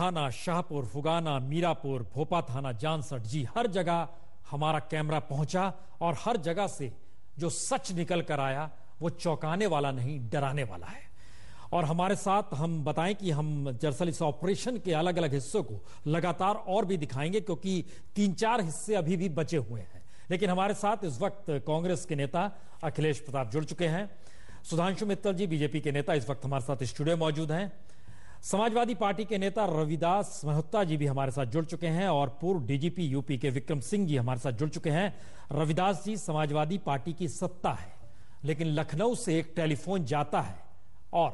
थाना, शाहपुर, फुगाना, मीरापुर, भोपा थाना, जानसठ, जी हर जगह हमारा कैमरा पहुंचा और हर जगह से जो सच निकल कर आया वो चौंकाने वाला नहीं, डराने वाला है। और हमारे साथ हम बताएं कि हम दरअसल इस ऑपरेशन के अलग अलग हिस्सों को लगातार और भी दिखाएंगे, क्योंकि 3-4 हिस्से अभी भी बचे हुए हैं। लेकिन हमारे साथ इस वक्त कांग्रेस के नेता अखिलेश प्रताप जुड़ चुके हैं। सुधांशु मित्तल जी बीजेपी के नेता इस वक्त हमारे साथ स्टूडियो मौजूद हैं। समाजवादी पार्टी के नेता रविदास मेहता जी भी हमारे साथ जुड़ चुके हैं और पूर्व डीजीपी यूपी के विक्रम सिंह जी हमारे साथ जुड़ चुके हैं। रविदास जी, समाजवादी पार्टी की सत्ता है, लेकिन लखनऊ से एक टेलीफोन जाता है और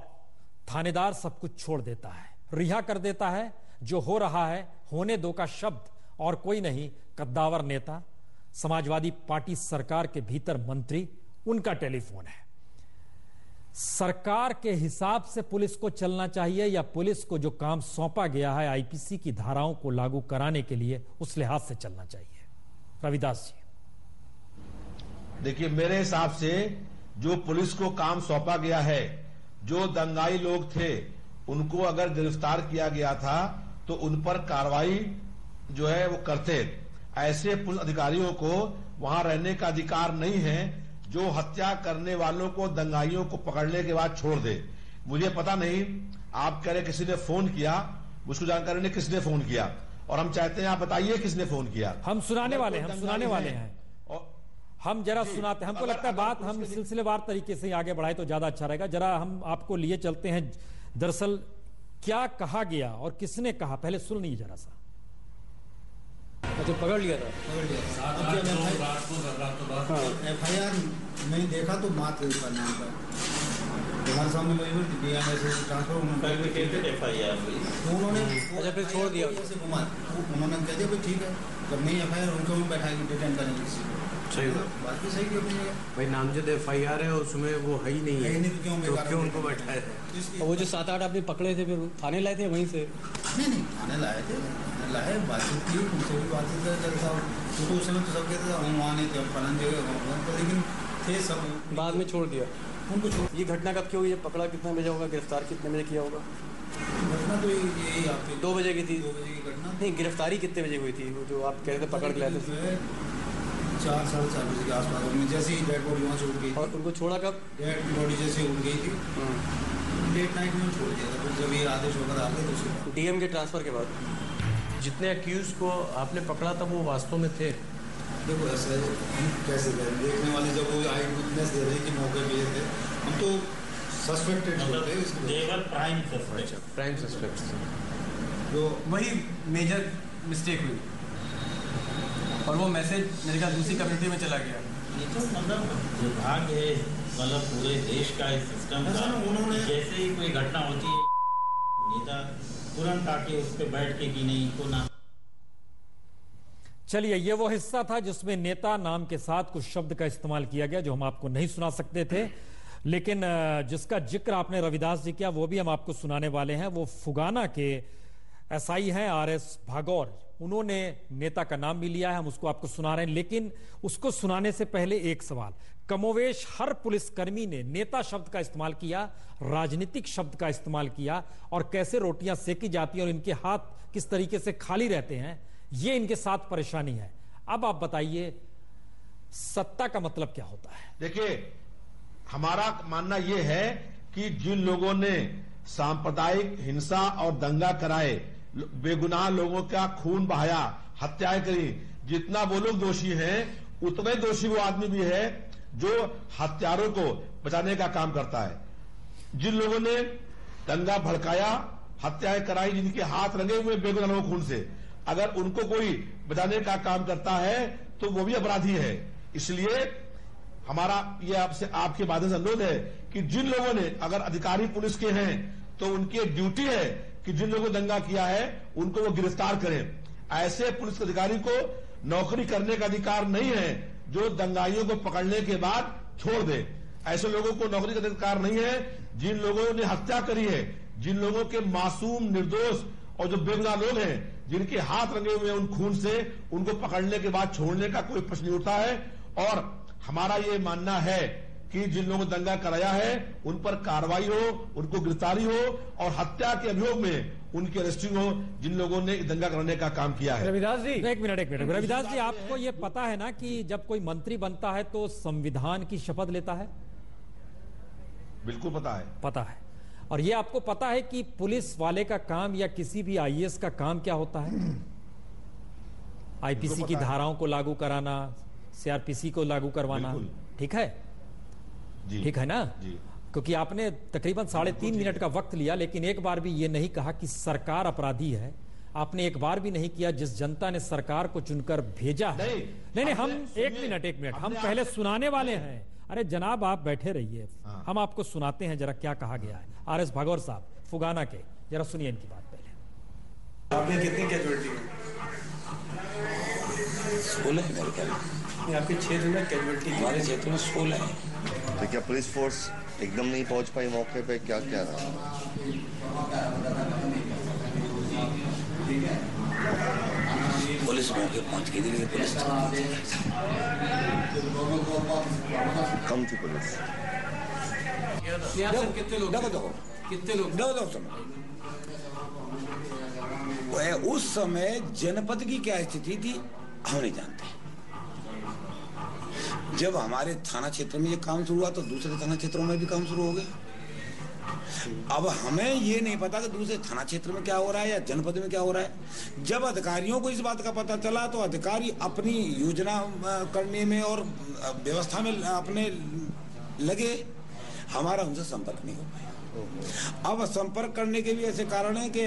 थानेदार सब कुछ छोड़ देता है, रिहा कर देता है। जो हो रहा है होने दो का शब्द और कोई नहीं, कद्दावर नेता, समाजवादी पार्टी सरकार के भीतर मंत्री, उनका टेलीफोन है। सरकार के हिसाब से पुलिस को चलना चाहिए या पुलिस को जो काम सौंपा गया है आईपीसी की धाराओं को लागू कराने के लिए, उस लिहाज से चलना चाहिए? रविदास जी, देखिए, मेरे हिसाब से जो पुलिस को काम सौंपा गया है, जो दंगाई लोग थे उनको अगर गिरफ्तार किया गया था तो उन पर कार्रवाई जो है वो करते। ऐसे पुलिस अधिकारियों को वहां रहने का अधिकार नहीं है जो हत्या करने वालों को, दंगाइयों को पकड़ने के बाद छोड़ दे। मुझे पता नहीं, आप कह रहे किसी ने फोन किया, मुझको जानकारी नहीं किसने फोन किया, और हम चाहते हैं आप बताइए किसने फोन किया। हम सुनाने वाले हैं और हम जरा सुनाते हैं। हमको लगता है बात हम सिलसिलेवार तरीके से आगे बढ़ाए तो ज्यादा अच्छा रहेगा। जरा हम आपको लिए चलते हैं, दरअसल क्या कहा गया और किसने कहा, पहले सुन लीजिए जरा सा। अच्छा, पकड़ लिया था। FIR मैंने देखा तो बात का नाम पर हमारे सामने ट्रांसफर उन्होंने अच्छा फिर छोड़ दिया। उन्होंने कह दिया भाई ठीक है, जब नहीं FIR उनको बैठाएंगे, डिटेन करेंगे। सही बात भी सही क्यों भाई, नामजद FIR है और उसमें वो है ही नहीं है, तो क्यों उनको बैठाया है? वो जो 7-8 आदमी पकड़े थे फिर थाने लाए थे वहीं से? नहीं, थाने लाए थे, बातचीत की, उनसे भी बातचीत तो उस समय तो सब कहते थे हम वहाँ नहीं थे, हम फलन जगह, लेकिन थे सब। बाद में छोड़ दिया उनको। ये घटना कब की हुई है? पकड़ा कितने बजे होगा, गिरफ्तार कितने बजे किया होगा? घटना तो यही आपकी 2 बजे की थी। 2 बजे की घटना। नहीं, गिरफ्तारी कितने बजे हुई थी? वो जो आप कह रहे थे पकड़ के लाए थे? 4-4:30 बजे के आसपास, जैसे ही डेड बॉडी वहाँ से उठ गई। और उनको छोड़ा कब? डेड बॉडी जैसे उठ गई थी, लेट नाइट में छोड़ दिया था। फिर जब ये आदेश होकर आ गए तो DM के ट्रांसफर के बाद जितने अक्यूज को आपने पकड़ा था वो वास्तव में थे? देखो ऐसा है, हम कैसे करें, देखने वाले जब वो आई विटनेस दे रही कि मौके पे थे, हम तो सस्पेक्टेड थे, प्राइम सस्पेक्ट। तो वही मेजर मिस्टेक हुई और वो मैसेज मेरे ख्याल दूसरी कम्युनिटी में चला गया। ये तो मतलब विभाग है, मतलब पूरे देश का इस सिस्टम का, उन्होंने जैसे ही कोई घटना होती है नेता तुरंत आके उस पर बैठ के कि नहीं को ना। चलिए, ये वो हिस्सा था जिसमें नेता नाम के साथ कुछ शब्द का इस्तेमाल किया गया जो हम आपको नहीं सुना सकते थे, लेकिन जिसका जिक्र आपने रविदास जी किया वो भी हम आपको सुनाने वाले हैं। वो फुगाना के SI हैं RS भागौर, उन्होंने नेता का नाम भी लिया है, हम उसको आपको सुना रहे हैं। लेकिन उसको सुनाने से पहले एक सवाल, कमोवेश हर पुलिसकर्मी ने नेता शब्द का इस्तेमाल किया, राजनीतिक शब्द का इस्तेमाल किया, और कैसे रोटियां सेकी जाती हैं और इनके हाथ किस तरीके से खाली रहते हैं, ये इनके साथ परेशानी है। अब आप बताइए, सत्ता का मतलब क्या होता है? देखिए, हमारा मानना यह है कि जिन लोगों ने सांप्रदायिक हिंसा और दंगा कराए, बेगुनाह लोगों का खून बहाया, हत्याएं करी, जितना वो लोग दोषी हैं उतने दोषी वो आदमी भी है जो हत्यारों को बचाने का काम करता है। जिन लोगों ने दंगा भड़काया, हत्याएं कराई, जिनके हाथ रंगे हुए बेगुनाह लोगों खून से, अगर उनको कोई बचाने का काम करता है तो वो भी अपराधी है। इसलिए हमारा ये आपसे, आपके माध्यम से अनुरोध है कि जिन लोगों ने, अगर अधिकारी पुलिस के हैं तो उनकी ड्यूटी है कि जिन लोगों ने दंगा किया है उनको वो गिरफ्तार करें। ऐसे पुलिस अधिकारी को नौकरी करने का अधिकार नहीं है जो दंगाइयों को पकड़ने के बाद छोड़ दे। ऐसे लोगों को नौकरी का अधिकार नहीं है जिन लोगों ने हत्या करी है, जिन लोगों के मासूम, निर्दोष और जो बेगुनाह लोग हैं, जिनके हाथ रंगे हुए हैं उन खून से, उनको पकड़ने के बाद छोड़ने का कोई प्रश्न नहीं उठता है। और हमारा ये मानना है कि जिन लोगों ने दंगा कराया है उन पर कार्रवाई हो, उनको गिरफ्तारी हो और हत्या के अभियोग में उनकी अरेस्टिंग हो जिन लोगों ने दंगा कराने का काम किया है। रविदास जी एक मिनट रविदास जी, आपको ये पता है ना कि जब कोई मंत्री बनता है तो संविधान की शपथ लेता है? बिल्कुल पता है। और ये आपको पता है कि पुलिस वाले का काम या किसी भी आईएएस का काम क्या होता है? आईपीसी की धाराओं को लागू कराना, सीआरपीसी को लागू करवाना, ठीक है जी, ठीक है ना जी। क्योंकि आपने तकरीबन 3.5 मिनट का वक्त लिया, लेकिन एक बार भी ये नहीं कहा कि सरकार अपराधी है। आपने एक बार भी नहीं किया जिस जनता ने सरकार को चुनकर भेजा है। नहीं, हम एक मिनट हम पहले सुनाने वाले हैं। अरे जनाब आप बैठे रहिए, हम आपको सुनाते हैं जरा क्या कहा गया है। आरएस भागवत साहब फुगाना के, जरा सुनिए इनकी बात पहले। आपने कितनी कैजुअलिटी है? 16 है मेरे ख्याल में। आपके क्षेत्र में कैजुअलिटी? हमारे क्षेत्र में 16 है। तो क्या पुलिस फोर्स एकदम नहीं पहुंच पाई मौके पे? क्या रहा? पुलिस मौके पहुंच गई थी, लेकिन पुलिस कम थी पुलिस। कितने लोग? उस समय जनपद की क्या स्थिति थी हम नहीं जानते। जब हमारे थाना क्षेत्र में ये काम शुरू हुआ तो दूसरे थाना क्षेत्रों में भी काम शुरू हो गया। अब हमें ये नहीं पता कि दूसरे थाना क्षेत्र में क्या हो रहा है या जनपद में क्या हो रहा है। जब अधिकारियों को इस बात का पता चला तो अधिकारी अपनी योजना करने में और व्यवस्था में अपने लगे, हमारा उनसे संपर्क नहीं हो पाया। अब संपर्क करने के भी ऐसे कारण है कि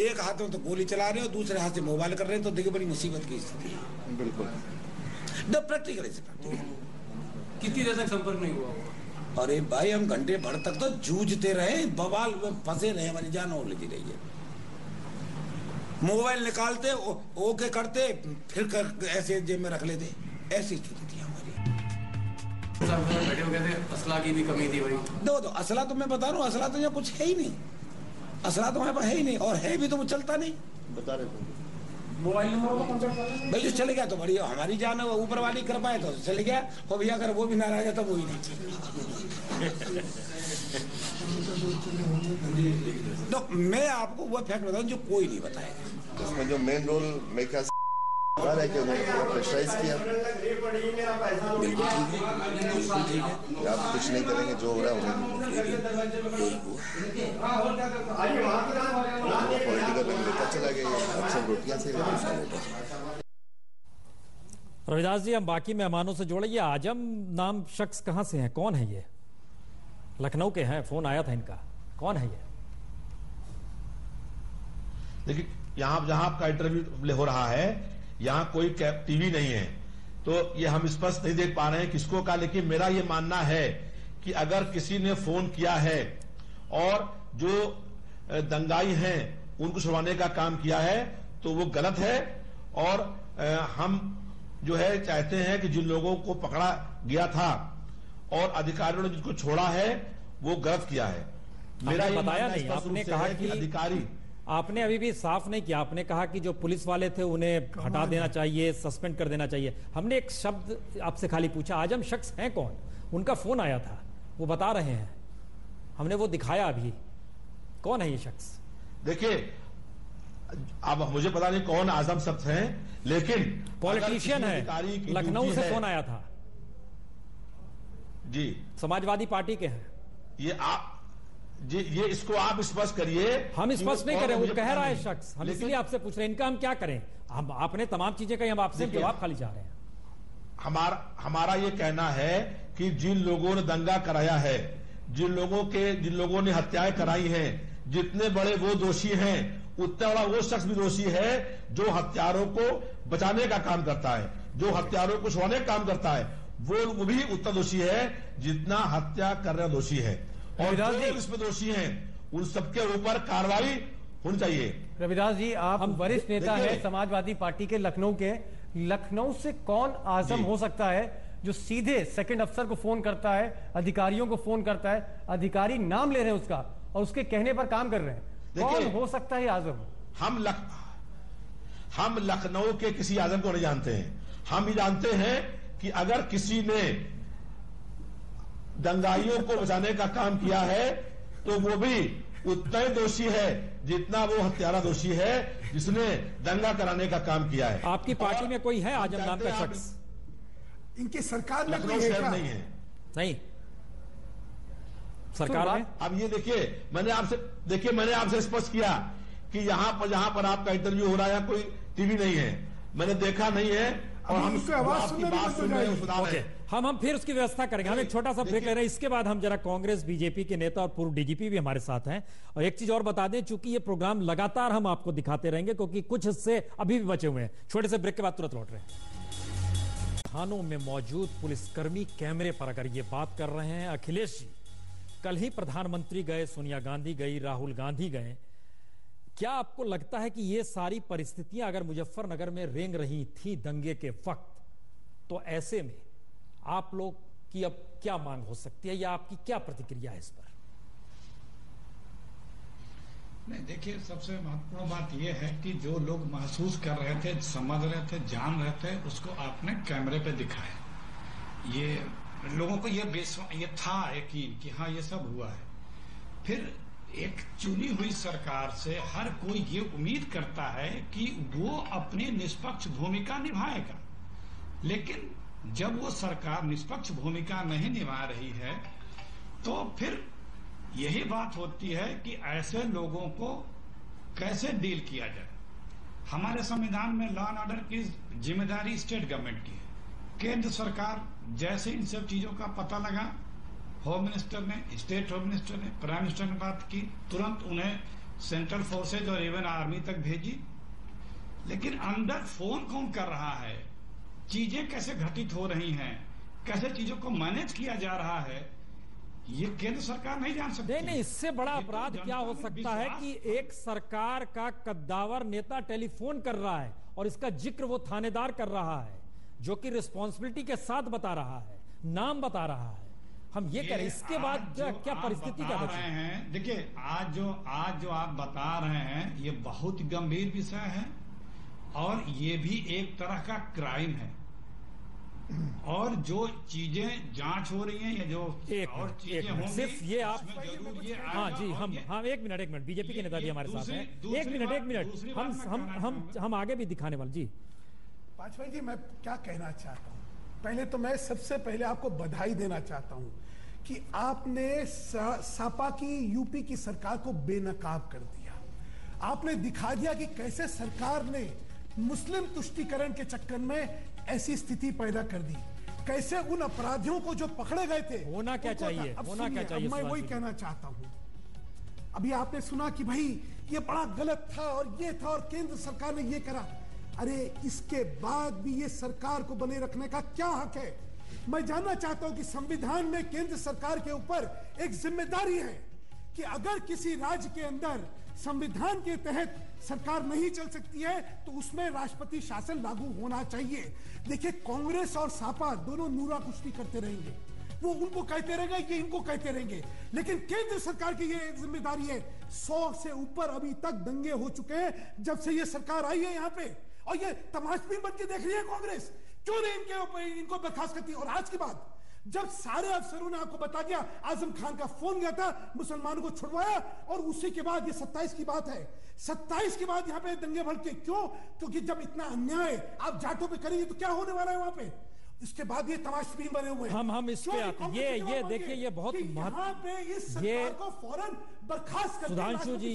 एक हाथ में तो गोली चला रहे हो, दूसरे हाथ से मोबाइल कर रहे हैं, तो देखिए बड़ी मुसीबत की स्थिति है। बिल्कुल प्रैक्टिकल कितनी देर तक संपर्क नहीं हुआ? अरे भाई हम घंटे भर तक तो जूझते रहे, बवाल में फंसे रहे, हमारी जान और लगी रही है। मोबाइल निकालते ओके करते फिर ऐसे जेब में रख लेते, ऐसी स्थिति थी हमारी। बैठे हो गए थे, असला की भी कमी थी भाई। दो असला तो मैं बता रहा हूँ, असला तो यहाँ कुछ है ही नहीं। असला तो हमारे पास है ही नहीं, और है भी तो वो चलता नहीं। बता रहे थे मोबाइल नंबर भाई जो चले गया तो बढ़िया, हमारी जान है, ऊपर वाली कृपा है तो चले गया। और भैया अगर वो भी नाराज है तो वो ही नहीं। तो मैं आपको वो फैक्ट बताऊं जो कोई नहीं बताएगा। इसमें जो मेन रोल मैं क्या है कि उन्होंने प्रेशराइज किया। बिल्कुल ठीक है, आप कुछ नहीं करेंगे, जो हो रहा है पॉलिटिकल लेकर चला गया, अक्सर रोटियां से। रविदास जी हम बाकी मेहमानों से जोड़े, ये आजम नाम शख्स कहां से हैं, कौन है ये? लखनऊ के हैं, फोन आया था इनका, कौन है ये? देखिए यहाँ जहां आपका इंटरव्यू हो रहा है यहाँ कोई टीवी नहीं है, तो ये हम स्पष्ट नहीं देख पा रहे हैं किसको का। लेकिन मेरा ये मानना है कि अगर किसी ने फोन किया है और जो दंगाई हैं उनको छुड़वाने का काम किया है तो वो गलत है। और हम जो है चाहते हैं कि जिन लोगों को पकड़ा गया था और अधिकारियों ने जिनको छोड़ा है वो गलत किया है। मेरा ये बताया नहीं, आपने कहा कि अधिकारी, आपने अभी भी साफ नहीं किया। आपने कहा कि जो पुलिस वाले थे उन्हें हटा देना चाहिए, सस्पेंड कर देना चाहिए। हमने एक शब्द आपसे खाली पूछा, आजम शख्स हैं कौन? उनका फोन आया था, वो बता रहे हैं, हमने वो दिखाया अभी। कौन है ये शख्स? देखिए अब मुझे पता नहीं कौन आजम शख्स हैं, लेकिन पॉलिटिशियन है, लखनऊ से फोन आया था जी, समाजवादी पार्टी के हैं ये। आप जी ये इसको आप स्पष्ट करिए। हम स्पष्ट नहीं करें, वो कह रहा है शख्स, हम इसलिए आपसे पूछ रहे हैं इनका हम क्या करें। हम आपने तमाम चीजें कही, हम आपसे जवाब खाली चाह रहे हैं। हमारा ये कहना है कि जिन लोगों ने दंगा कराया है, जिन लोगों ने हत्याएं कराई हैं, जितने बड़े वो दोषी हैं उतना बड़ा वो शख्स भी दोषी है जो हत्यारों को बचाने का काम करता है, जो हत्यारों को छुड़ाने का काम करता है। वो भी उतना दोषी है जितना हत्या करना दोषी है। और जो इसमें दोषी हैं उन सबके ऊपर कार्रवाई होनी चाहिए। रविदास जी आप वरिष्ठ नेता है समाजवादी पार्टी के, लखनऊ के। लखनऊ से कौन आजम हो सकता है जो सीधे सेकंड अफसर को फोन करता है, अधिकारियों को फोन करता है, अधिकारी नाम ले रहे हैं उसका और उसके कहने पर काम कर रहे हैं? कौन हो सकता है आजम? हम लखनऊ के किसी आजम को नहीं जानते हैं। हम ये जानते हैं कि अगर किसी ने दंगाइयों को बचाने का काम किया है तो वो भी उतना ही दोषी है जितना वो हत्यारा दोषी है जिसने दंगा कराने का काम किया है। आपकी पार्टी में कोई है आजम नाम का शख्स? इनकी सरकार में लखनऊ शहर नहीं है। नहीं सरकार में। अब ये देखिए मैंने आपसे स्पष्ट किया कि जहां पर आपका इंटरव्यू हो रहा है कोई टीवी नहीं है, मैंने देखा नहीं है और हम आपकी बात सुन रहे हैं। हम फिर उसकी व्यवस्था करेंगे। हम एक छोटा सा ब्रेक ले रहे हैं, इसके बाद हम जरा कांग्रेस बीजेपी के नेता और पूर्व डीजीपी भी हमारे साथ हैं। और एक चीज और बता दें, चूंकि ये प्रोग्राम लगातार हम आपको दिखाते रहेंगे क्योंकि कुछ हिस्से अभी भी बचे हुए हैं। छोटे से ब्रेक के बाद तुरंत लौट रहे हैं। थानों में मौजूद पुलिसकर्मी कैमरे पर अगर ये बात कर रहे हैं, अखिलेश जी कल ही प्रधानमंत्री गए, सोनिया गांधी गई, राहुल गांधी गए, क्या आपको लगता है कि ये सारी परिस्थितियां अगर मुजफ्फरनगर में रेंग रही थी दंगे के वक्त, तो ऐसे में आप लोग की अब क्या मांग हो सकती है या आपकी क्या प्रतिक्रिया है इस पर? नहीं, देखिए, सबसे महत्वपूर्ण बात यह है कि जो लोग महसूस कर रहे थे, समझ रहे थे, जान रहे थे, उसको आपने कैमरे पे दिखाया। ये लोगों को ये था यकीन कि हाँ ये सब हुआ है। फिर एक चुनी हुई सरकार से हर कोई ये उम्मीद करता है कि वो अपनी निष्पक्ष भूमिका निभाएगा, लेकिन जब वो सरकार निष्पक्ष भूमिका नहीं निभा रही है तो फिर यही बात होती है कि ऐसे लोगों को कैसे डील किया जाए। हमारे संविधान में लॉ एंड ऑर्डर की जिम्मेदारी स्टेट गवर्नमेंट की है। केंद्र सरकार जैसे इन सब चीजों का पता लगा, होम मिनिस्टर ने, स्टेट होम मिनिस्टर ने, प्राइम मिनिस्टर ने बात की, तुरंत उन्हें सेंट्रल फोर्सेज और इवन आर्मी तक भेजी। लेकिन अंदर फोन कौन कर रहा है, चीजें कैसे घटित हो रही हैं, कैसे चीजों को मैनेज किया जा रहा है, ये केंद्र सरकार नहीं जान सकती। नहीं, इससे बड़ा अपराध क्या हो सकता है कि एक सरकार का कद्दावर नेता टेलीफोन कर रहा है और इसका जिक्र वो थानेदार कर रहा है जो कि रिस्पॉन्सिबिलिटी के साथ बता रहा है, नाम बता रहा है। हम ये करें, इसके बाद क्या परिस्थिति क्या बची है? देखिए, आज जो आप बता रहे हैं ये बहुत गंभीर विषय है और ये भी एक तरह का क्राइम है। और जो चीजें जांच हो रही हैं या जो और चीजें होंगी, सिर्फ ये आप हाँ जी, हम एक मिनट बीजेपी के नेता जी हमारे साथ हैं। एक मिनट हम आगे भी दिखाने वाले जी। पांचवा जी, मैं क्या कहना चाहता हूँ, पहले तो मैं सबसे पहले आपको बधाई देना चाहता हूँ कि आपने सापा की, यूपी की सरकार को बेनकाब कर दिया। आपने दिखा दिया कि कैसे सरकार ने मुस्लिम तुष्टीकरण के चक्कर में ऐसी स्थिति पैदा कर दी, कैसे उन अपराधियों को जो पकड़े गए थे होना क्या चाहिए, मैं वही कहना चाहता हूं। अभी आपने सुना कि भाई ये बड़ा गलत था और ये था और केंद्र सरकार ने ये करा। अरे इसके बाद भी ये सरकार को बने रखने का क्या हक है? मैं जानना चाहता हूं कि संविधान में केंद्र सरकार के ऊपर एक जिम्मेदारी है कि अगर किसी राज्य के अंदर संविधान के तहत सरकार नहीं चल सकती है तो उसमें राष्ट्रपति शासन लागू होना चाहिए। देखिए, कांग्रेस और सापा दोनों नूरा कुश्ती करते रहेंगे, वो उनको कहते रहेंगे, ये इनको कहते रहेंगे, लेकिन केंद्र सरकार की ये जिम्मेदारी है। 100 से ऊपर अभी तक दंगे हो चुके हैं जब से ये सरकार आई है यहाँ पे, और ये तमाशबीन बन के देख रही है कांग्रेस। क्यों नहीं इनको बर्खास्त करती? और आज के बाद जब सारे अफसरों ने आपको बता दिया, आजम खान का फोन गया था, मुसलमानों को छुड़वाया, और उसी के बाद ये 27 की बात है, 27 के बाद यहाँ पे दंगे भड़के। क्यों? क्योंकि जब इतना अन्याय आप जाटों पे करेंगे तो क्या होने वाला है वहां पे? इसके बाद ये तमाशबीन बने हुए हैं। हम इस पे आते हैं। ये देखिए, ये बहुत महत्वपूर्ण, ये को फौरन बर्खास्त कर। सुधांशु जी,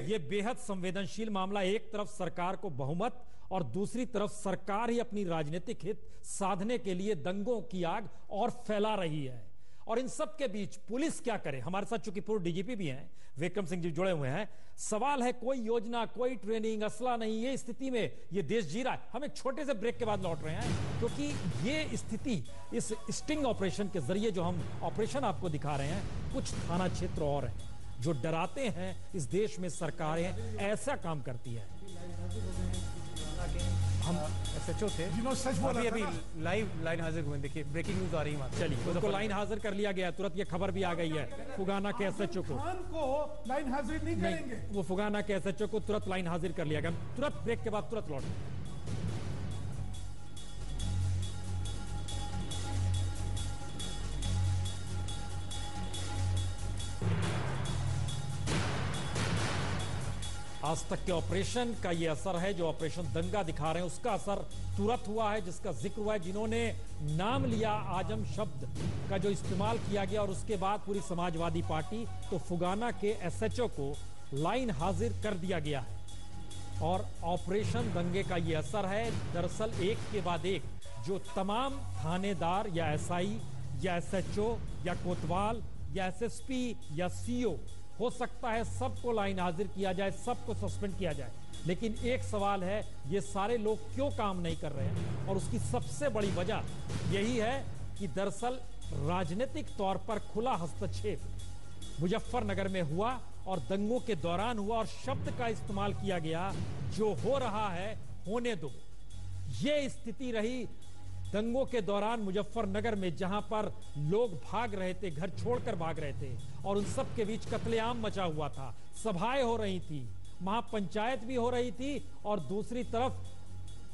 ये बेहद संवेदनशील मामला। एक तरफ सरकार को बहुमत और दूसरी तरफ सरकार ही अपनी राजनीतिक हित साधने के लिए दंगों की आग और फैला रही है। और इन सब के बीच पुलिस क्या करे? हमारे साथ चूंकि पूर्व डीजीपी भी हैं, विक्रम सिंह जी जुड़े हुए हैं। सवाल है, कोई योजना, कोई ट्रेनिंग, असला नहीं। ये स्थिति में ये देश जी रहा है। हम एक छोटे से ब्रेक के बाद लौट रहे हैं क्योंकि ये स्थिति, इस स्टिंग ऑपरेशन के जरिए जो हम ऑपरेशन आपको दिखा रहे हैं, कुछ थाना क्षेत्र और हैं जो डराते हैं इस देश में सरकारें ऐसा काम करती है। हम SHO थे जिन्होंने सच बोला, अभी लाइव लाइन हाजिर हुए। देखिए, ब्रेकिंग न्यूज आ रही है। चलिए, उसको लाइन हाजिर कर लिया गया। तुरंत ये खबर भी आ गई है फुगाना के SHO को लाइन हाजिर नहीं करेंगे। वो फुगाना के SHO को तुरंत लाइन हाजिर कर लिया गया। तुरंत ब्रेक के बाद तुरंत लौट। आज तक के ऑपरेशन का ये असर है, जो ऑपरेशन दंगा दिखा रहे हैं उसका असर तुरंत हुआ है, जिसका जिक्र हुआ है, जिन्होंने नाम लिया आजम शब्द का जो इस्तेमाल किया गया, और उसके बाद पूरी समाजवादी पार्टी तो फुगाना के एसएचओ को लाइन हाजिर कर दिया गया है। और ऑपरेशन दंगे का ये असर है। दरअसल एक के बाद एक जो तमाम थानेदार या एसआई या एसएचओ या कोतवाल या एसएसपी या सीओ हो सकता है सबको लाइन हाजिर किया जाए, सबको सस्पेंड किया जाए, लेकिन एक सवाल है, ये सारे लोग क्यों काम नहीं कर रहे हैं? और उसकी सबसे बड़ी वजह यही है कि दरअसल राजनीतिक तौर पर खुला हस्तक्षेप मुजफ्फरनगर में हुआ और दंगों के दौरान हुआ, और शब्द का इस्तेमाल किया गया, जो हो रहा है होने दो। ये स्थिति रही दंगों के दौरान मुजफ्फरनगर में, जहां पर लोग भाग रहे थे, घर छोड़कर भाग रहे थे, और उन सब के बीच कत्लेआम मचा हुआ था, सभाएं हो रही थी, महापंचायत भी हो रही थी, और दूसरी तरफ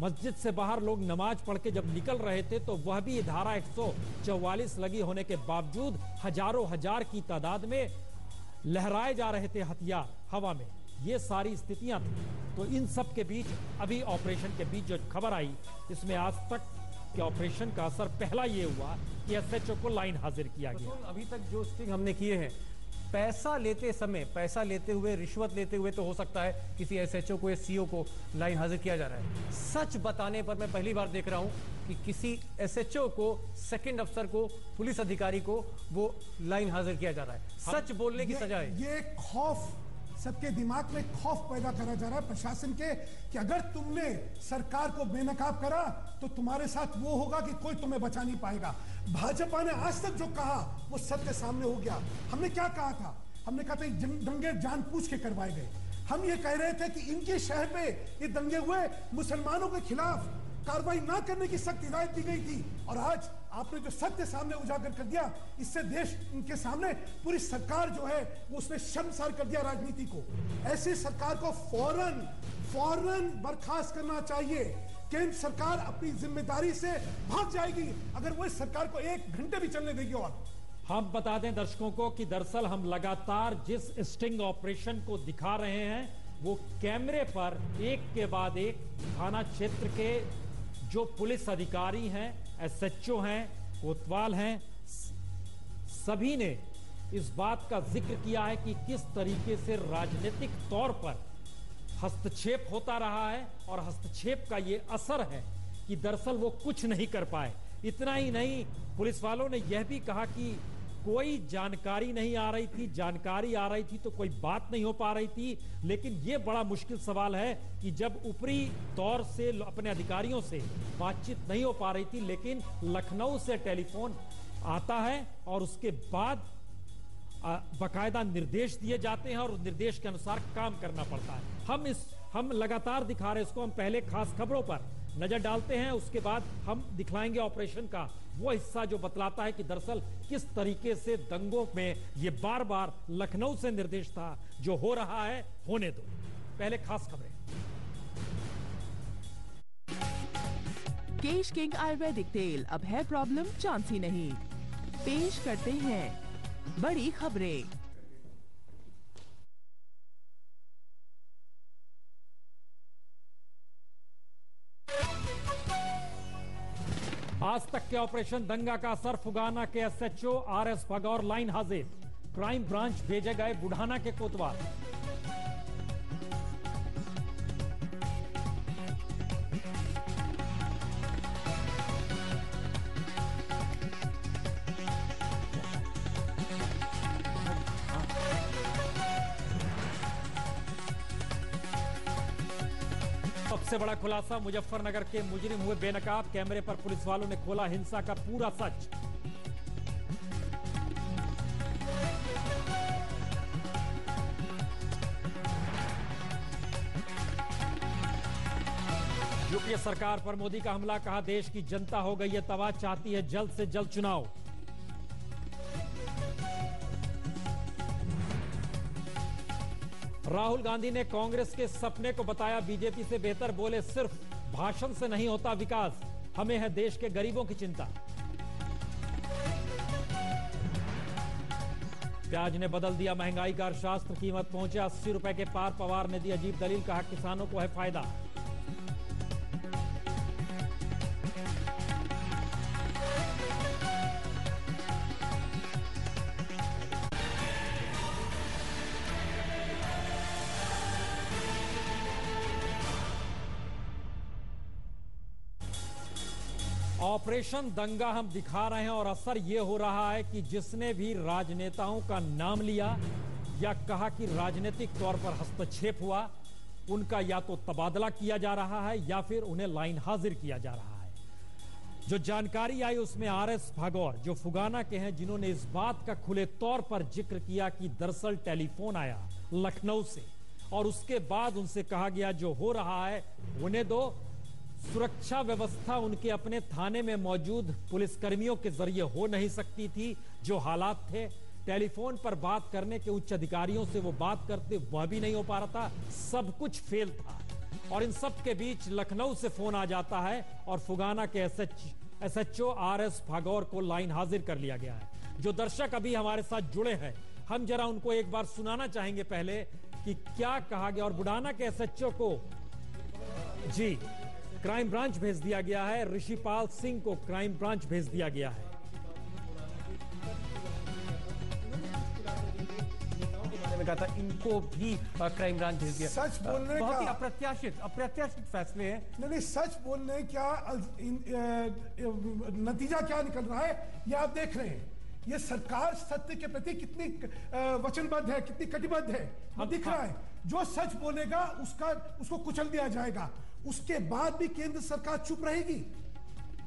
मस्जिद से बाहर लोग नमाज पढ़ के जब निकल रहे थे तो वह भी धारा 144 लगी होने के बावजूद हजारों हजार की तादाद में लहराए जा रहे थे हथियार हवा में। ये सारी स्थितियां थी। तो इन सब के बीच अभी ऑपरेशन के बीच जो खबर आई, इसमें आज तक के ऑपरेशन का असर पहला ये हुआ कि एसएचओ को लाइन हाजिर किया गया। अभी तक जो स्टिंग हमने किए हैं, पैसा लेते समय, पैसा लेते हुए, रिश्वत लेते हुए तो हो सकता है किसी एसएचओ को या सीओ को लाइन हाजिर किया जा रहा है। सच बताने पर मैं पहली बार देख रहा हूं कि किसी एसएचओ को, सेकंड अफसर को, पुलिस अधिकारी को वो लाइन हाजिर किया जा रहा है। सच बोलने की सजा है। ये खौफ सबके दिमाग में खौफ पैदा करा जा रहा है प्रशासन के, कि अगर तुमने सरकार को बेनकाब करा तो तुम्हारे साथ वो होगा कि कोई तुम्हें बचा नहीं पाएगा। भाजपा ने आज तक जो कहा वो सत्य सामने हो गया। हमने क्या कहा था? हमने कहा था दंगे जानबूझ के करवाए गए। हम ये कह रहे थे कि इनके शहर में ये दंगे हुए, मुसलमानों के खिलाफ कार्रवाई ना करने की सख्त हिदायत दी गई थी, और आज आपने जो सत्य सामने उजागर कर दिया, इससे देश के सामने पूरी सरकार जो है वो उसने शर्मसार कर दिया राजनीति को। ऐसी सरकार को फौरन बर्खास्त करना चाहिए। केंद्र सरकार अपनी जिम्मेदारी से भाग जाएगी अगर वो इस सरकार को 1 घंटे भी चलने देगी। और हम बता दें दर्शकों को कि दरअसल हम लगातार जिस स्टिंग ऑपरेशन को दिखा रहे हैं, वो कैमरे पर एक के बाद एक थाना क्षेत्र के जो पुलिस अधिकारी हैं, एसएचओ हैं, कोतवाल हैं, सभी ने इस बात का जिक्र किया है कि किस तरीके से राजनीतिक तौर पर हस्तक्षेप होता रहा है, और हस्तक्षेप का ये असर है कि दरअसल वो कुछ नहीं कर पाए। इतना ही नहीं, पुलिस वालों ने यह भी कहा कि कोई जानकारी नहीं आ रही थी, जानकारी आ रही थी तो कोई बात नहीं हो पा रही थी। लेकिन ये बड़ा मुश्किल सवाल है कि जब ऊपरी तौर से अपने अधिकारियों से बातचीत नहीं हो पा रही थी, लेकिन लखनऊ से टेलीफोन आता है और उसके बाद बाकायदा निर्देश दिए जाते हैं, और उस निर्देश के अनुसार काम करना पड़ता है। हम लगातार दिखा रहे हैं इसको। हम पहले खास खबरों पर नजर डालते हैं, उसके बाद हम दिखलाएंगे ऑपरेशन का वो हिस्सा जो बतलाता है कि दरअसल किस तरीके से दंगों में ये बार बार लखनऊ से निर्देश था, जो हो रहा है होने दो। पहले खास खबरें। केश किंग आयुर्वेदिक तेल, अब है प्रॉब्लम चांस ही नहीं। पेश करते हैं बड़ी खबरें। आज तक के ऑपरेशन दंगा का असर, फुगाना के एसएचओ आरएस भगौर लाइन हाजिर, क्राइम ब्रांच भेजे गए बुढ़ाना के कोतवाल। सबसे बड़ा खुलासा, मुजफ्फरनगर के मुजरिम हुए बेनकाब, कैमरे पर पुलिस वालों ने खोला हिंसा का पूरा सच। यूपीए सरकार पर मोदी का हमला, कहा देश की जनता हो गई है तबाह, चाहती है जल्द से जल्द चुनाव। राहुल गांधी ने कांग्रेस के सपने को बताया बीजेपी से बेहतर, बोले सिर्फ भाषण से नहीं होता विकास, हमें है देश के गरीबों की चिंता। प्याज ने बदल दिया महंगाई का अर्थशास्त्र, कीमत पहुंचे 80 रुपए के पार। पवार ने दी अजीब दलील, कहा किसानों को है फायदा। ऑपरेशन दंगा हम दिखा रहे हैं और असर यह हो रहा है कि जिसने भी राजनेताओं का नाम लिया या कहा कि राजनीतिक तौर पर हस्तक्षेप हुआ, उनका या तो तबादला किया जा रहा है या फिर उन्हें लाइन हाजिर किया जा रहा है। जो जानकारी आई उसमें आरएस भागौर, जो फुगाना के हैं, जिन्होंने इस बात का खुले तौर पर जिक्र किया कि दरअसल टेलीफोन आया लखनऊ से और उसके बाद उनसे कहा गया जो हो रहा है उन्हें दो, सुरक्षा व्यवस्था उनके अपने थाने में मौजूद पुलिसकर्मियों के जरिए हो नहीं सकती थी। जो हालात थे, टेलीफोन पर बात करने के उच्च अधिकारियों से वो बात करते, वह भी नहीं हो पा रहा था, सब कुछ फेल था। और इन सब के बीच लखनऊ से फोन आ जाता है और फुगाना के एसएचओ आरएस भागौर को लाइन हाजिर कर लिया गया है। जो दर्शक अभी हमारे साथ जुड़े हैं, हम जरा उनको एक बार सुनाना चाहेंगे पहले कि क्या कहा गया। और बुढ़ाना के एसएचओ को जी क्राइम ब्रांच भेज दिया गया है, ऋषिपाल सिंह को क्राइम ब्रांच भेज दिया गया है। में कहा था इनको भी क्राइम ब्रांच भेज दिया। सच बोलने बहुत का ही अप्रत्याशित फैसले हैं। नहीं, सच बोलने क्या नतीजा क्या निकल रहा है ये आप देख रहे हैं। ये सरकार सत्य के प्रति कितनी वचनबद्ध है, कितनी कटिबद्ध है, वो दिख रहा है। जो सच बोलेगा उसको कुचल दिया जाएगा। उसके बाद भी केंद्र सरकार चुप रहेगी।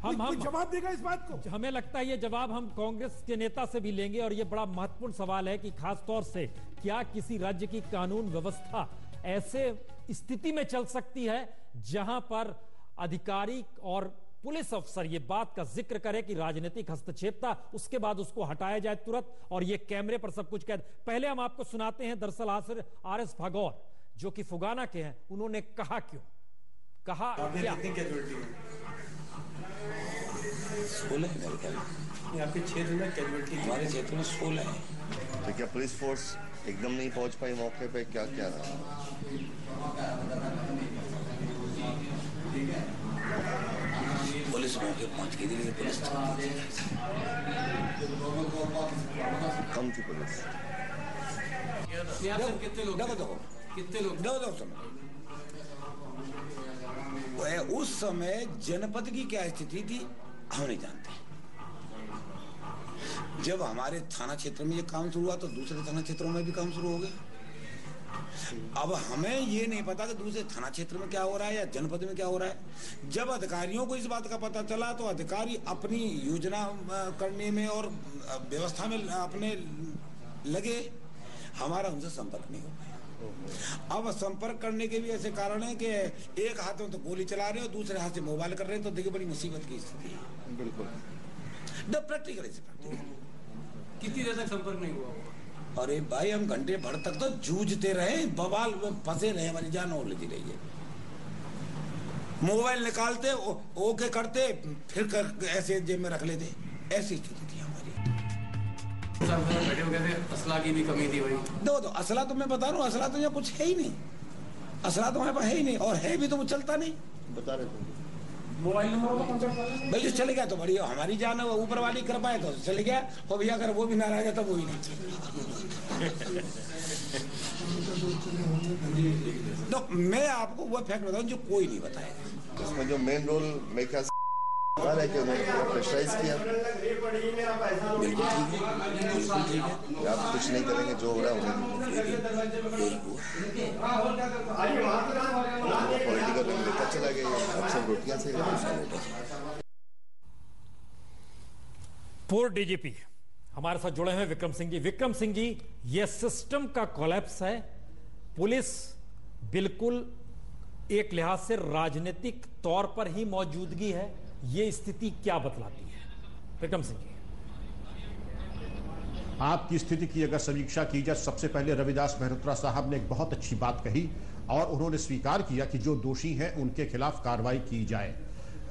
हम जवाब देगा इस बात को। हमें लगता है ये जवाब हम कांग्रेस के नेता से भी लेंगे और ये बड़ा महत्वपूर्ण सवाल है कि खास तौर से क्या किसी राज्य की कानून व्यवस्था ऐसे स्थिति में चल सकती है जहां पर अधिकारी और पुलिस अफसर ये बात का जिक्र करे कि राजनीतिक हस्तक्षेप था, उसके बाद उसको हटाया जाए तुरंत और ये कैमरे पर सब कुछ कैद। पहले हम आपको सुनाते हैं दरअसल आरएस भागौर जो कि फुगाना के हैं, उन्होंने कहा क्यों, कहा क्या। 16 है मेरे ख्याल में आपके क्षेत्र में कैजुअलिटी, हमारे क्षेत्र में 16 है। तो क्या पुलिस फोर्स एकदम नहीं पहुंच पाई मौके पे, क्या क्या रहा? पुलिस मौके पहुंच गई थी लेकिन पुलिस कम थी पुलिस। कितने लोग उस समय जनपद की क्या स्थिति थी हम नहीं जानते। जब हमारे थाना क्षेत्र में ये काम शुरू हुआ तो दूसरे थाना क्षेत्रों में भी काम शुरू हो गया। अब हमें ये नहीं पता कि दूसरे थाना क्षेत्र में क्या हो रहा है या जनपद में क्या हो रहा है। जब अधिकारियों को इस बात का पता चला तो अधिकारी अपनी योजना करने में और व्यवस्था में अपने लगे, हमारा उनसे संपर्क नहीं हो पाया। अब संपर्क करने के भी ऐसे कारण है कि एक हाथ में तो गोली चला रहे हो, दूसरे हाथ से मोबाइल कर रहे हैं, तो देखिए बड़ी मुसीबत की स्थिति है। बिल्कुल प्रैक्टिकल कितनी देर तक संपर्क नहीं हुआ? अरे भाई हम घंटे भर तक तो जूझते रहे, बवाल में फंसे रहे, हमारी जान और लगी रही है। मोबाइल निकालते ओके करते फिर ऐसे जेब में रख लेते, ऐसी स्थिति थी हमारी। बैठे हो गए, असला की भी कमी थी भाई। दो असला तो मैं बता रहा हूँ, असला तो यहाँ कुछ है ही नहीं, असला तो हमारे पास है ही नहीं, और है भी तो वो चलता नहीं। बता रहे थे मोबाइल नंबर भाई जो चले गया तो बढ़िया, हमारी जान ऊपर वाली कृपा है तो चले गया, और भैया अगर वो भी ना रह गया तो वो ही नहीं। तो मैं आपको वो फैक्ट बताऊं जो कोई नहीं बताएगा। उसमें जो मेन रोल मेरे ख्याल से है कि उन्होंने प्रेशराइज किया। बिल्कुल ठीक है, बिल्कुल ठीक है। आप कुछ नहीं करेंगे, जो हो रहा है पॉलिटिकल रंग लेता चला गया, अब सब रोटियां से। पूर्व डीजीपी हमारे साथ जुड़े हैं विक्रम सिंह जी। विक्रम सिंह जी, यह सिस्टम का कोलैप्स है, पुलिस बिल्कुल एक लिहाज से राजनीतिक तौर पर ही मौजूदगी है, ये स्थिति क्या बतलाती है? विक्रम सिंह जी, आपकी स्थिति की अगर समीक्षा की जाए, सबसे पहले रविदास मेहरोत्रा साहब ने एक बहुत अच्छी बात कही और उन्होंने स्वीकार किया कि जो दोषी हैं उनके खिलाफ कार्रवाई की जाए।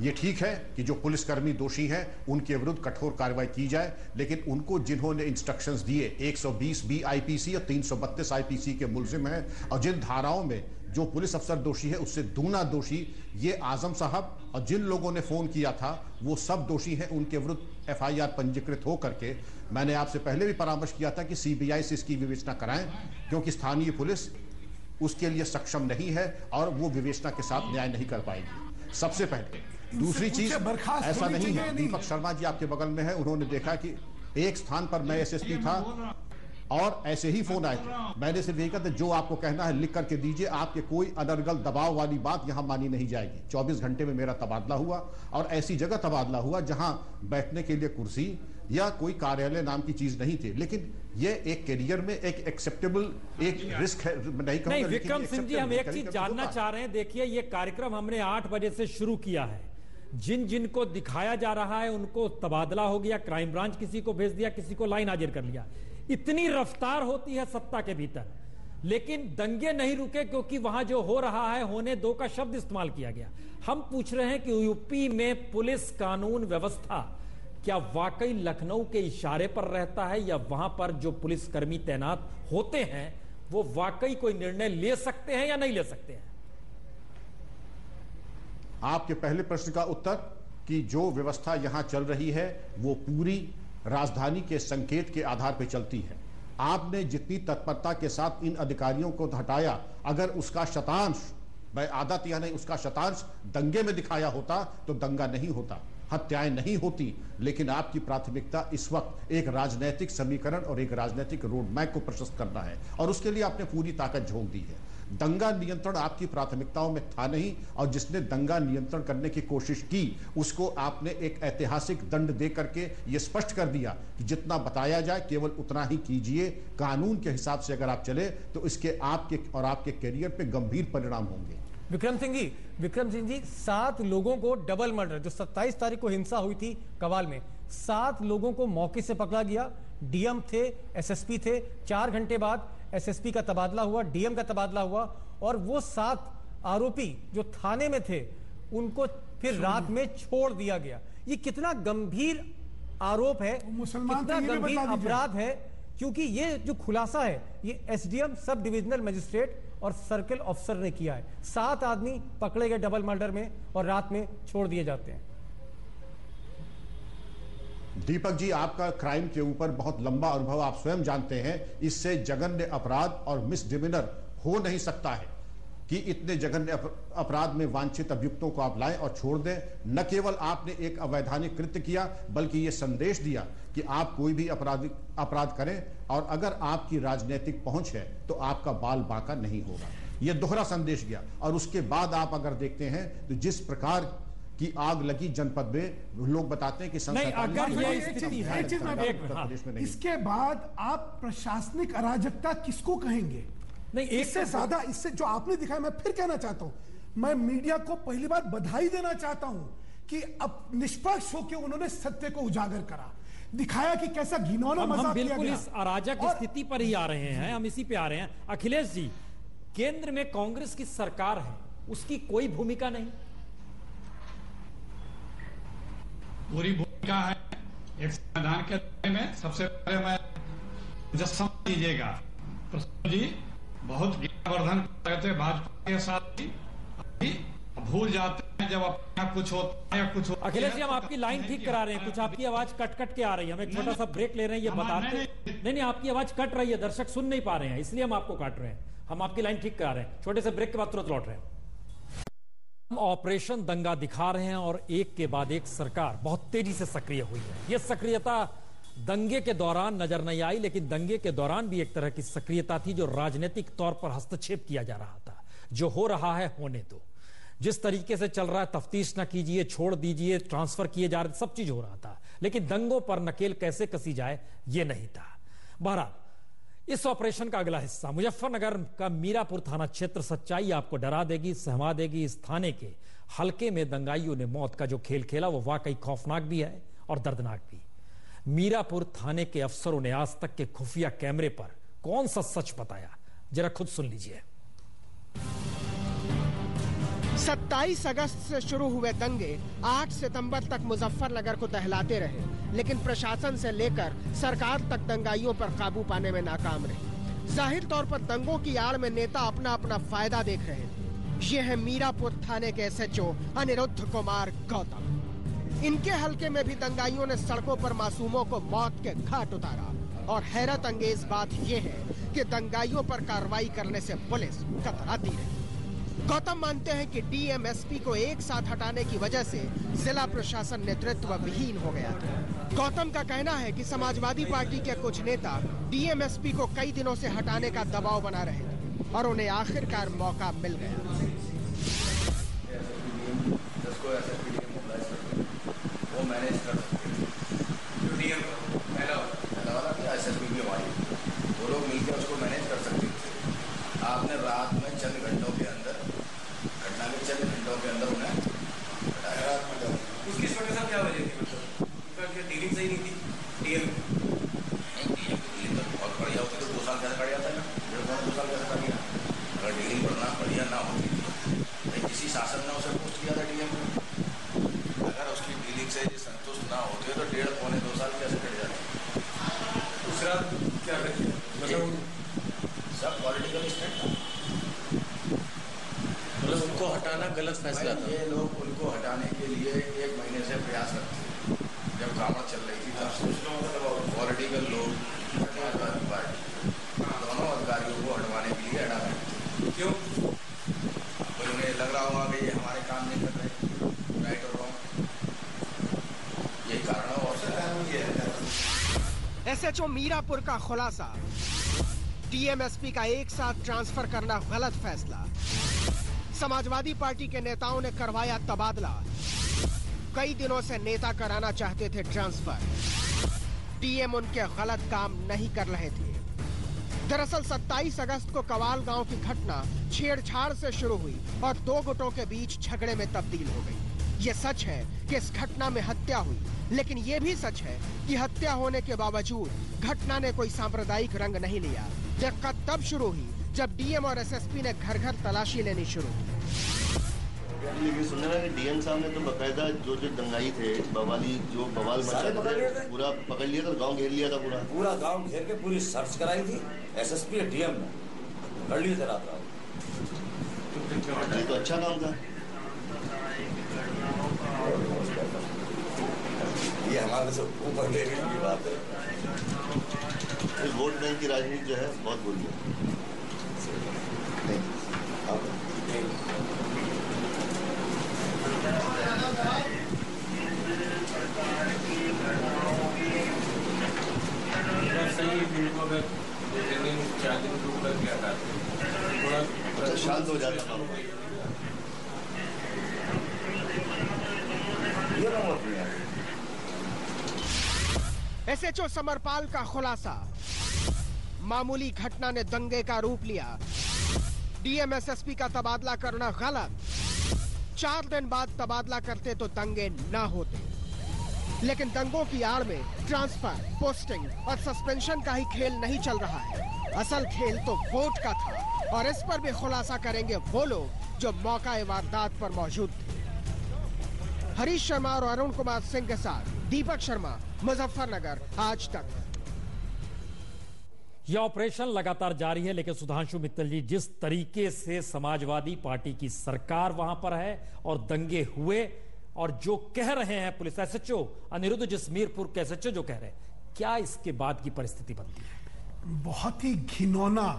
ये ठीक है कि जो पुलिसकर्मी दोषी हैं उनके विरुद्ध कठोर कार्रवाई की जाए, लेकिन उनको जिन्होंने इंस्ट्रक्शंस दिए 120 बी आईपीसी और 332 आईपीसी के मुलजिम हैं, और जिन धाराओं में जो पुलिस अफसर दोषी है उससे दूना दोषी ये आजम साहब, और जिन लोगों ने फोन किया था वो सब दोषी हैं। उनके विरुद्ध एफआईआर पंजीकृत हो करके मैंने आपसे पहले भी परामर्श किया था कि सीबीआई से इसकी विवेचना कराएं, क्योंकि स्थानीय पुलिस उसके लिए सक्षम नहीं है और वो विवेचना के साथ न्याय नहीं कर पाएगी, सबसे पहले। दूसरी चीज, ऐसा नहीं है, दीपक शर्मा जी आपके बगल में है, उन्होंने देखा कि एक स्थान पर मैं एसएसपी था और ऐसे ही फोन आए थे। मैंने सिर्फ यही कहा था जो आपको कहना है लिख करके दीजिए, आपके कोई अनर्गल दबाव वाली बात यहां मानी नहीं जाएगी। 24 घंटे में मेरा तबादला हुआ और ऐसी जगह तबादला हुआ जहां बैठने के लिए कुर्सी या कोई कार्यालय नाम की चीज नहीं थी, लेकिन ये एक करियर में एक एक्सेप्टेबल एक रिस्क है। नहीं विक्रम सिंह जी, हम एक चीज जानना चाह रहे हैं। देखिए ये कार्यक्रम हमने 8 बजे से शुरू किया है, जिन जिनको दिखाया जा रहा है उनको तबादला हो गया, क्राइम ब्रांच किसी को भेज दिया, किसी को लाइन हाजिर कर लिया। इतनी रफ्तार होती है सत्ता के भीतर, लेकिन दंगे नहीं रुके क्योंकि वहां जो हो रहा है होने दो का शब्द इस्तेमाल किया गया। हम पूछ रहे हैं कि यूपी में पुलिस कानून व्यवस्था क्या वाकई लखनऊ के इशारे पर रहता है, या वहां पर जो पुलिसकर्मी तैनात होते हैं वो वाकई कोई निर्णय ले सकते हैं या नहीं ले सकते हैं? आपके पहले प्रश्न का उत्तर कि जो व्यवस्था यहां चल रही है वो पूरी राजधानी के संकेत के आधार पर चलती है। आपने जितनी तत्परता के साथ इन अधिकारियों को हटाया, अगर उसका शतांश, मैं आधा तिहाई नहीं, उसका शतांश दंगे में दिखाया होता तो दंगा नहीं होता, हत्याएं नहीं होती। लेकिन आपकी प्राथमिकता इस वक्त एक राजनीतिक समीकरण और एक राजनीतिक रोड मैप को प्रशस्त करना है, और उसके लिए आपने पूरी ताकत झोंक दी है। दंगा नियंत्रण आपकी प्राथमिकताओं में था नहीं, और जिसने दंगा नियंत्रण करने की कोशिश की उसको आपने एक ऐतिहासिक दंड दे करके ये स्पष्ट कर दिया कि जितना बताया जाए केवल उतना ही कीजिए। कानून के हिसाब से अगर आप चले तो इसके आपके और आपके करियर पे गंभीर परिणाम होंगे। विक्रम सिंह जी 7 लोगों को डबल मर्डर, जो 27 तारीख को हिंसा हुई थी कवाल में, 7 लोगों को मौके से पकड़ा गया। डीएम थे, एसएसपी थे, 4 घंटे बाद एसएसपी का तबादला हुआ, डीएम का तबादला हुआ, और वो 7 आरोपी जो थाने में थे उनको फिर रात में छोड़ दिया गया। ये कितना गंभीर आरोप है, कितना गंभीर अपराध है, क्योंकि ये जो खुलासा है ये एसडीएम सब डिविजनल मजिस्ट्रेट और सर्किल ऑफिसर ने किया है। 7 आदमी पकड़े गए डबल मर्डर में और रात में छोड़ दिए जाते हैं। दीपक जी, आपका क्राइम के ऊपर बहुत लंबा अनुभव, आप स्वयं जानते हैं इससे जघन्य अपराध और मिसडिमिनर हो नहीं सकता है कि इतने जघन्य अपराध में वांछित अभियुक्तों को आप लाएं और छोड़ दें। न केवल आपने एक अवैधानिक कृत्य किया बल्कि यह संदेश दिया कि आप कोई भी अपराध करें और अगर आपकी राजनीतिक पहुंच है तो आपका बाल बांका नहीं होगा। यह दोहरा संदेश गया। और उसके बाद आप अगर देखते हैं तो जिस प्रकार की आग लगी जनपद में, लोग बताते हैं कि इसके बाद आप प्रशासनिक अराजकता किसको कहेंगे? नहीं, इससे ज्यादा, इससे जो आपने दिखाया, मैं फिर कहना चाहता हूं, मैं मीडिया को पहली बार बधाई देना चाहता हूं कि अब निष्पक्ष होकर उन्होंने सत्य को उजागर करा, दिखाया कि कैसा घिनौना मजाक किया गया। बिल्कुल इस अराजक स्थिति पर ही आ रहे हैं, हम इसी पे आ रहे हैं। अखिलेश जी, केंद्र में कांग्रेस की सरकार है, उसकी कोई भूमिका नहीं? पूरी भूमिका है। एक संविधान के बारे में सबसे पहले मैं मुजस्सम कीजिएगा, प्रसन्न जी बहुत ज्ञानवर्धन कर रहे थे भाजपा के साथ ही, भूल जाते हैं जब अपना कुछ होता है या कुछ होता है। अखिलेश जी, हम आपकी लाइन ठीक करा रहे हैं, कुछ आपकी आवाज कट के आ रही है, हम एक छोटा सा ब्रेक ले रहे हैं, ये बताते नहीं, आपकी आवाज कट रही है, दर्शक सुन नहीं पा रहे हैं, इसलिए हम आपको काट रहे हैं। हम आपकी लाइन ठीक करा रहे हैं, छोटे से ब्रेक के बाद तुरंत लौट रहे हैं। हम ऑपरेशन दंगा दिखा रहे हैं और एक के बाद एक सरकार बहुत तेजी से सक्रिय हुई है। यह सक्रियता दंगे के दौरान नजर नहीं आई, लेकिन दंगे के दौरान भी एक तरह की सक्रियता थी जो राजनीतिक तौर पर हस्तक्षेप किया जा रहा था। जो हो रहा है होने दो, जिस तरीके से चल रहा है, तफ्तीश न कीजिए, छोड़ दीजिए, ट्रांसफर किए जा रहे, सब चीज हो रहा था, लेकिन दंगों पर नकेल कैसे कसी जाए यह नहीं था। बहरहाल इस ऑपरेशन का अगला हिस्सा मुजफ्फरनगर का मीरापुर थाना क्षेत्र सच्चाई आपको डरा देगी, सहमा देगी। इस थाने के हल्के में दंगाइयों ने मौत का जो खेल खेला वो वाकई खौफनाक भी है और दर्दनाक भी। मीरापुर थाने के अफसरों ने आज तक के खुफिया कैमरे पर कौन सा सच बताया, जरा खुद सुन लीजिए। 27 अगस्त से शुरू हुए दंगे 8 सितंबर तक मुजफ्फरनगर को दहलाते रहे, लेकिन प्रशासन से लेकर सरकार तक दंगाइयों पर काबू पाने में नाकाम रही। जाहिर तौर पर दंगों की आड़ में नेता अपना अपना फायदा देख रहे थे। ये है मीरापुर थाने के SHO अनिरुद्ध कुमार गौतम। इनके हलके में भी दंगाइयों ने सड़कों पर मासूमों को मौत के घाट उतारा। और हैरत अंगेज बात यह है कि दंगाइयों पर कार्रवाई करने से पुलिस कतराती रही। गौतम मानते हैं कि DM SP को एक साथ हटाने की वजह से जिला प्रशासन नेतृत्व विहीन हो गया था। गौतम का कहना है कि समाजवादी पार्टी के कुछ नेता DM SP को कई दिनों से हटाने का दबाव बना रहे थे और उन्हें आखिरकार मौका मिल गया। वो लोग मिलकर उसको मैनेज कर सकते थे। आपने रात में चंद घंटों के अंदर, घटना के चंद घंटों के अंदर उन्हें हटाया। रात में उसकी छोटे साहब क्या वजह थी, मतलब उनका डीलिंग सही नहीं थी? डीएम तो बहुत बढ़िया होती तो 2 साल कैसे कट जाता है ना, 2 साल कैसे कट गया? अगर डीलिंग बढ़िया ना होती तो किसी शासन ने उसे पोस्ट किया था DM में। अगर उसकी डीलिंग से संतुष्ट ना होते तो 1.5-2 साल कैसे कट जाते? दूसरा क्या करते हैं, मतलब सब पॉलिटिकल स्टेट था। मतलब उनको हटाना गलत फैसला था। ये लोग उनको हटाने के लिए 1 महीने से प्रयास करते थे। जब कामड़ चल रही थी तब पॉलिटिकल लोग, समाजवादी पार्टी, दोनों अधिकारियों को हटवाने के लिए हटा रहे। क्यों? कोई उन्हें लग रहा होगा कि ये हमारे काम नहीं कर रहे, राइट और रॉन्ग, यही कारण है। और SHO मीरापुर का खुलासा, DM SP का एक साथ ट्रांसफर करना गलत फैसला। समाजवादी पार्टी के नेताओं ने करवाया तबादला। कई दिनों से नेता कराना चाहते थे ट्रांसफर। DM उनके गलत काम नहीं कर रहे थे। दरअसल 27 अगस्त को कवाल गांव की घटना छेड़छाड़ से शुरू हुई और 2 गुटों के बीच झगड़े में तब्दील हो गई। ये सच है कि इस घटना में हत्या हुई, लेकिन ये भी सच है कि हत्या होने के बावजूद घटना ने कोई सांप्रदायिक रंग नहीं लिया। दिक्कत तब शुरू हुई जब DM और SSP ने घर घर तलाशी लेनी शुरू की। ये सुनने में कि DM साहब ने तो बकायदा जो दंगाई थे, बवाली जो बवाल मचा पूरा पकड़ लिया था, गांव घेर लिया था, पूरा गांव घेर के पूरी सर्च कराई थी SSP और DM ने, कर लिए थे रात। ये तो अच्छा काम था। ये हमारे से ऊपर लेने की बात है। इस वोट बैंक की राजनीति जो है बहुत बुरी है। सही इनको अगर 2-3 दिन 4 दिन रुक कर क्या करते थोड़ा शांत हो जाता था। SHO समरपाल का खुलासा, मामूली घटना ने दंगे का रूप लिया। DM SSP का तबादला करना गलत। 4 दिन बाद तबादला करते तो दंगे ना होते, लेकिन दंगों की आड़ में ट्रांसफर, पोस्टिंग और सस्पेंशन का ही खेल नहीं चल रहा है। असल खेल तो वोट का था और इस पर भी खुलासा करेंगे वो लोग जो मौका वारदात पर मौजूद थे। हरीश शर्मा और अरुण कुमार सिंह के साथ दीपक शर्मा, मुजफ्फरनगर, आज तक। यह ऑपरेशन लगातार जारी है, लेकिन सुधांशु मित्तल जी, जिस तरीके से समाजवादी पार्टी की सरकार वहां पर है और दंगे हुए और जो कह रहे हैं पुलिस SHO अनिरुद्ध जसमीरपुर के SHO जो कह रहे हैं, क्या इसके बाद की परिस्थिति बनती है? बहुत ही घिनौना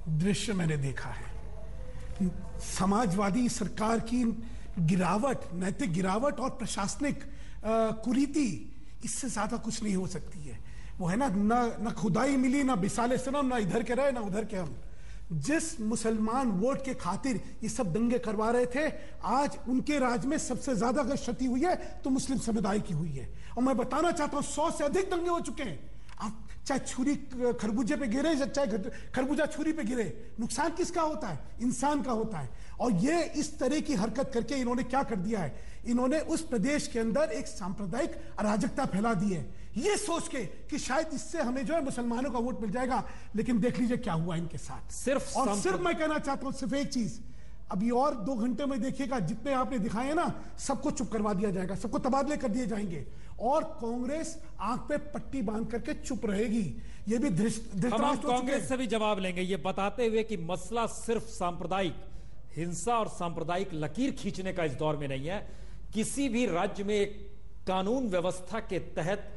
दृश्य मैंने देखा है। समाजवादी सरकार की गिरावट, नैतिक गिरावट और प्रशासनिक कुरीति, इससे ज्यादा कुछ नहीं हो सकती है। वो है ना खुदाई मिली, ना बिसाले सनम, ना इधर के रहे ना उधर के हम। जिस मुसलमान वोट के खातिर ये सब दंगे करवा रहे थे, आज उनके राज में सबसे ज्यादा अगर क्षति हुई है तो मुस्लिम समुदाय की हुई है। और मैं बताना चाहता हूं 100 से अधिक दंगे हो चुके हैं। आप चाहे छुरी खरबूजे पे गिरे, चाहे खरबूजा छुरी पे गिरे, नुकसान किसका होता है? इंसान का होता है। और ये इस तरह की हरकत करके इन्होंने क्या कर दिया है, इन्होंने उस प्रदेश के अंदर एक सांप्रदायिक अराजकता फैला दी है, ये सोच के कि शायद इससे हमें जो है मुसलमानों का वोट मिल जाएगा। लेकिन देख लीजिए क्या हुआ इनके साथ। सिर्फ मैं कहना चाहता हूं सिर्फ एक चीज, अभी और 2 घंटे में देखिएगा, जितने आपने दिखाए ना सबको चुप करवा दिया जाएगा, सबको तबादले कर दिए जाएंगे और कांग्रेस आंख पे पट्टी बांध करके चुप रहेगी। ये भी हम कांग्रेस से भी जवाब लेंगे, ये बताते हुए कि मसला सिर्फ सांप्रदायिक हिंसा और सांप्रदायिक लकीर खींचने का इस दौर में नहीं है। किसी भी राज्य में एक कानून व्यवस्था के तहत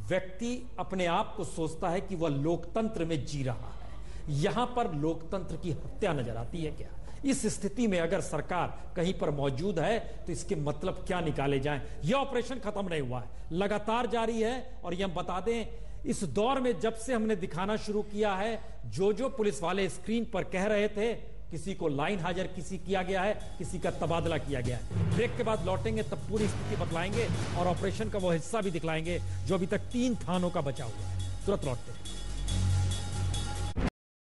व्यक्ति अपने आप को सोचता है कि वह लोकतंत्र में जी रहा है। यहां पर लोकतंत्र की हत्या नजर आती है क्या? इस स्थिति में अगर सरकार कहीं पर मौजूद है तो इसके मतलब क्या निकाले जाएं? यह ऑपरेशन खत्म नहीं हुआ है, लगातार जारी है। और यह बता दें, इस दौर में जब से हमने दिखाना शुरू किया है, जो पुलिस वाले स्क्रीन पर कह रहे थे, किसी को लाइन हाजिर किया गया है, किसी का तबादला किया गया है। ब्रेक के बाद लौटेंगे तब पूरी स्थिति बतलाएंगे और ऑपरेशन का वो हिस्सा भी दिखलाएंगे जो अभी तक 3 थानों का बचा हुआ है। तुरंत लौटते हैं।